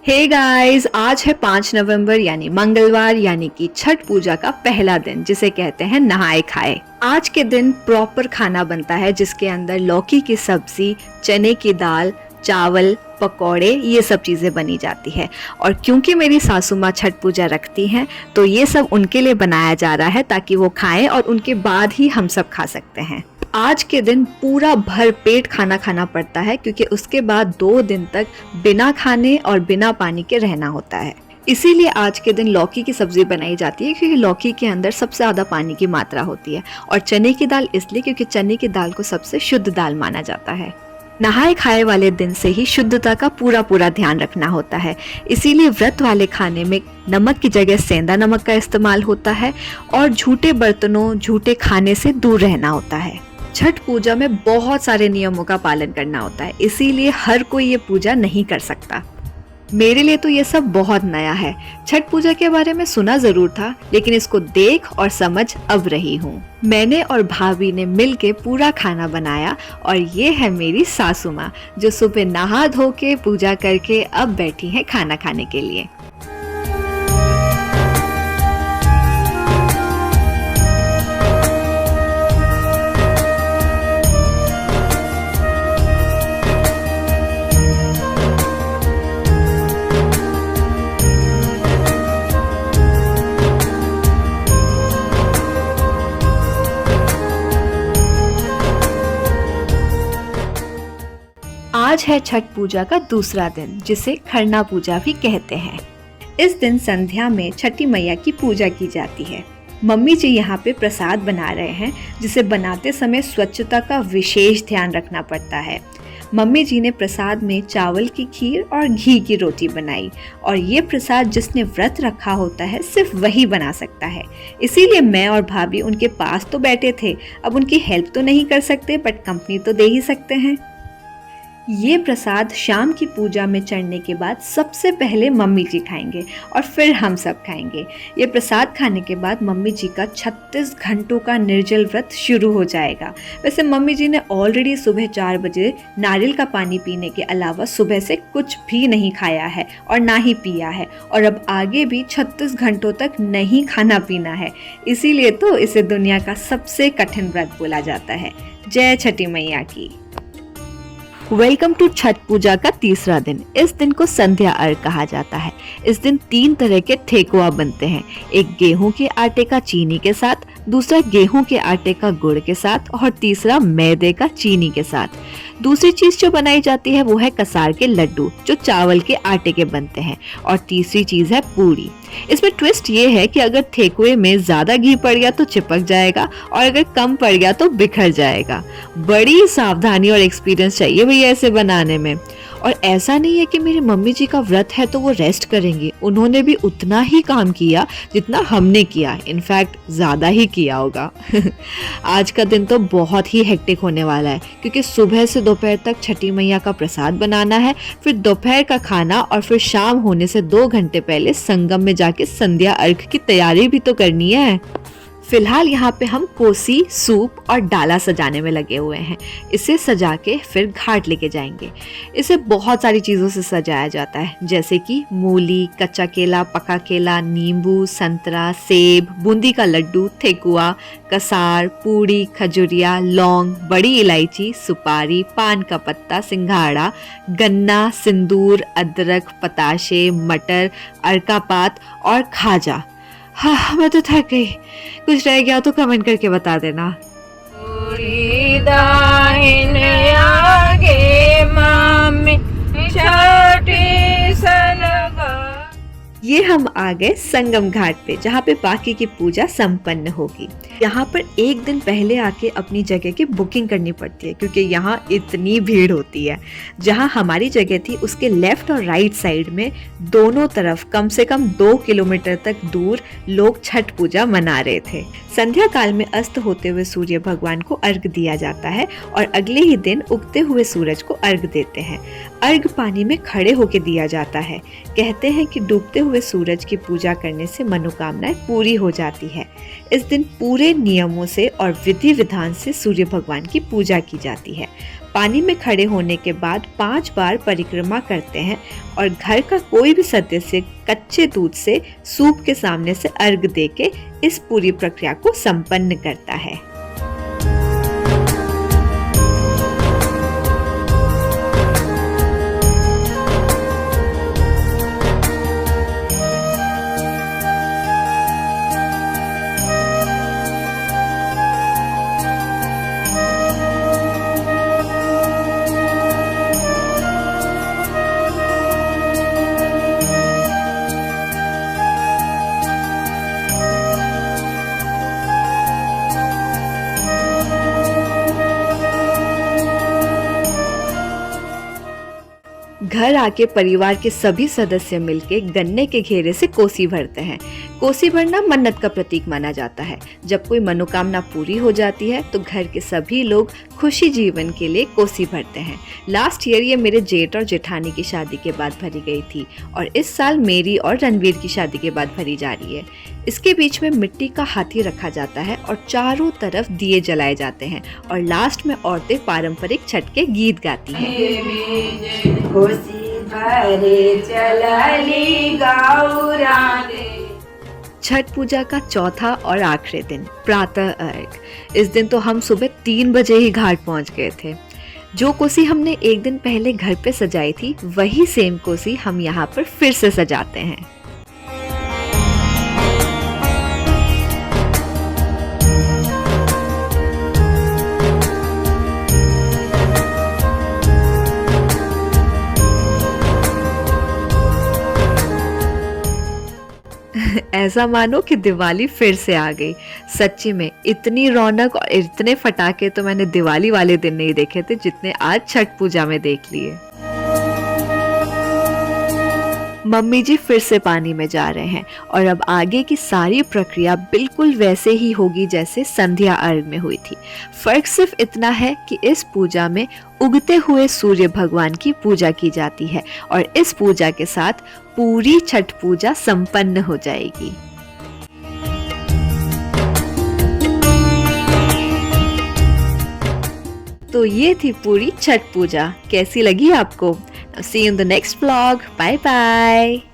Hey guys, आज है 5 नवंबर यानी मंगलवार यानी कि छठ पूजा का पहला दिन जिसे कहते हैं नहाए खाए। आज के दिन प्रॉपर खाना बनता है जिसके अंदर लौकी की सब्जी, चने की दाल, चावल, पकौड़े ये सब चीज़ें बनी जाती है। और क्योंकि मेरी सासू माँ छठ पूजा रखती हैं तो ये सब उनके लिए बनाया जा रहा है ताकि वो खाएं और उनके बाद ही हम सब खा सकते हैं। आज के दिन पूरा भर पेट खाना खाना पड़ता है क्योंकि उसके बाद 2 दिन तक बिना खाने और बिना पानी के रहना होता है। इसीलिए आज के दिन लौकी की सब्जी बनाई जाती है क्योंकि लौकी के अंदर सबसे ज़्यादा पानी की मात्रा होती है, और चने की दाल इसलिए क्योंकि चने की दाल को सबसे शुद्ध दाल माना जाता है। नहाए खाए वाले दिन से ही शुद्धता का पूरा ध्यान रखना होता है, इसीलिए व्रत वाले खाने में नमक की जगह सेंधा नमक का इस्तेमाल होता है और झूठे बर्तनों, झूठे खाने से दूर रहना होता है। छठ पूजा में बहुत सारे नियमों का पालन करना होता है, इसीलिए हर कोई ये पूजा नहीं कर सकता। मेरे लिए तो ये सब बहुत नया है। छठ पूजा के बारे में सुना जरूर था, लेकिन इसको देख और समझ अब रही हूँ। मैंने और भाभी ने मिलके पूरा खाना बनाया और ये है मेरी सासू माँ जो सुबह नहा धो के पूजा करके अब बैठी हैं खाना खाने के लिए। आज है छठ पूजा का दूसरा दिन जिसे खरना पूजा भी कहते हैं। इस दिन संध्या में छठी मैया की पूजा की जाती है। मम्मी जी यहाँ पे प्रसाद बना रहे हैं जिसे बनाते समय स्वच्छता का विशेष ध्यान रखना पड़ता है। मम्मी जी ने प्रसाद में चावल की खीर और घी की रोटी बनाई, और ये प्रसाद जिसने व्रत रखा होता है सिर्फ वही बना सकता है। इसीलिए मैं और भाभी उनके पास तो बैठे थे, अब उनकी हेल्प तो नहीं कर सकते बट कंपनी तो दे ही सकते हैं। ये प्रसाद शाम की पूजा में चढ़ने के बाद सबसे पहले मम्मी जी खाएंगे और फिर हम सब खाएंगे। ये प्रसाद खाने के बाद मम्मी जी का 36 घंटों का निर्जल व्रत शुरू हो जाएगा। वैसे मम्मी जी ने ऑलरेडी सुबह 4 बजे नारियल का पानी पीने के अलावा सुबह से कुछ भी नहीं खाया है और ना ही पिया है, और अब आगे भी 36 घंटों तक नहीं खाना पीना है। इसीलिए तो इसे दुनिया का सबसे कठिन व्रत बोला जाता है। जय छठी मैया की। वेलकम टू छठ पूजा का तीसरा दिन। इस दिन को संध्या अर्घ कहा जाता है। इस दिन 3 तरह के ठेकुआ बनते हैं, एक गेहूं के आटे का चीनी के साथ, दूसरा गेहूं के आटे का गुड़ के साथ और तीसरा मैदे का चीनी के साथ। दूसरी चीज जो बनाई जाती है वो है कसार के लड्डू जो चावल के आटे के बनते हैं, और तीसरी चीज है पूड़ी। इसमें ट्विस्ट ये है कि अगर ठेकुए में ज्यादा घी पड़ गया तो चिपक जाएगा और अगर कम पड़ गया तो बिखर जाएगा। बड़ी सावधानी और एक्सपीरियंस चाहिए भैया ऐसे बनाने में। और ऐसा नहीं है कि मेरी मम्मी जी का व्रत है तो वो रेस्ट करेंगे, उन्होंने भी उतना ही काम किया जितना हमने किया, इनफैक्ट ज़्यादा ही किया होगा। आज का दिन तो बहुत ही हेक्टिक होने वाला है क्योंकि सुबह से दोपहर तक छठी मैया का प्रसाद बनाना है, फिर दोपहर का खाना, और फिर शाम होने से 2 घंटे पहले संगम में जाके संध्या अर्घ की तैयारी भी तो करनी है। फिलहाल यहाँ पे हम कोसी, सूप और डाला सजाने में लगे हुए हैं। इसे सजा के फिर घाट लेके जाएंगे। इसे बहुत सारी चीज़ों से सजाया जाता है, जैसे कि मूली, कच्चा केला, पका केला, नींबू, संतरा, सेब, बूंदी का लड्डू, ठेकुआ, कसार, पूड़ी, खजुरिया, लौंग, बड़ी इलायची, सुपारी, पान का पत्ता, सिंघाड़ा, गन्ना, सिंदूर, अदरक, पताशे, मटर, अरका पात और खाजा। हाँ, मैं तो थक गई। कुछ रह गया तो कमेंट करके बता देना। ये हम आ गए संगम घाट पे जहाँ पे बाकी की पूजा संपन्न होगी। यहाँ पर एक दिन पहले आके अपनी जगह की बुकिंग करनी पड़ती है क्योंकि यहाँ इतनी भीड़ होती है। जहाँ हमारी जगह थी उसके लेफ्ट और राइट साइड में दोनों तरफ कम से कम 2 किलोमीटर तक दूर लोग छठ पूजा मना रहे थे। संध्या काल में अस्त होते हुए सूर्य भगवान को अर्घ दिया जाता है और अगले ही दिन उगते हुए सूरज को अर्घ देते हैं। अर्घ पानी में खड़े होके दिया जाता है। कहते हैं कि डूबते हुए सूरज की पूजा करने से मनोकामनाएं पूरी हो जाती है। इस दिन पूरे पूरे नियमों से और विधि विधान से सूर्य भगवान की पूजा की जाती है। पानी में खड़े होने के बाद 5 बार परिक्रमा करते हैं और घर का कोई भी सदस्य कच्चे दूध से सूप के सामने से अर्घ देके इस पूरी प्रक्रिया को संपन्न करता है। घर आके परिवार के सभी सदस्य मिलके गन्ने के घेरे से कोसी भरते हैं। कोसी भरना मन्नत का प्रतीक माना जाता है। जब कोई मनोकामना पूरी हो जाती है तो घर के सभी लोग खुशी जीवन के लिए कोसी भरते हैं। लास्ट ईयर ये मेरे जेठ और जेठानी की शादी के बाद भरी गई थी और इस साल मेरी और रणवीर की शादी के बाद भरी जा रही है। इसके बीच में मिट्टी का हाथी रखा जाता है और चारों तरफ दिए जलाए जाते हैं और लास्ट में औरतें पारंपरिक छठ के गीत गाती हैं। छठ पूजा का चौथा और आखिरी दिन प्रातः अर्घ। इस दिन तो हम सुबह 3 बजे ही घाट पहुंच गए थे। जो कोसी हमने एक दिन पहले घर पे सजाई थी वही सेम कोसी हम यहाँ पर फिर से सजाते हैं। ऐसा मानो कि दिवाली फिर से आ गई। सच्ची में इतनी रौनक और इतने फटाके तो मैंने दिवाली वाले दिन नहीं देखे थे जितने आज छठ पूजा में देख लिए। मम्मी जी फिर से पानी में जा रहे हैं और अब आगे की सारी प्रक्रिया बिल्कुल वैसे ही होगी जैसे संध्या अर्घ में हुई थी। फर्क सिर्फ इतना है कि इस पूजा में उगते हुए सूर्य भगवान की पूजा की जाती है और इस पूजा के साथ पूरी छठ पूजा संपन्न हो जाएगी। तो ये थी पूरी छठ पूजा। कैसी लगी आपको? See you in the next vlog. Bye bye.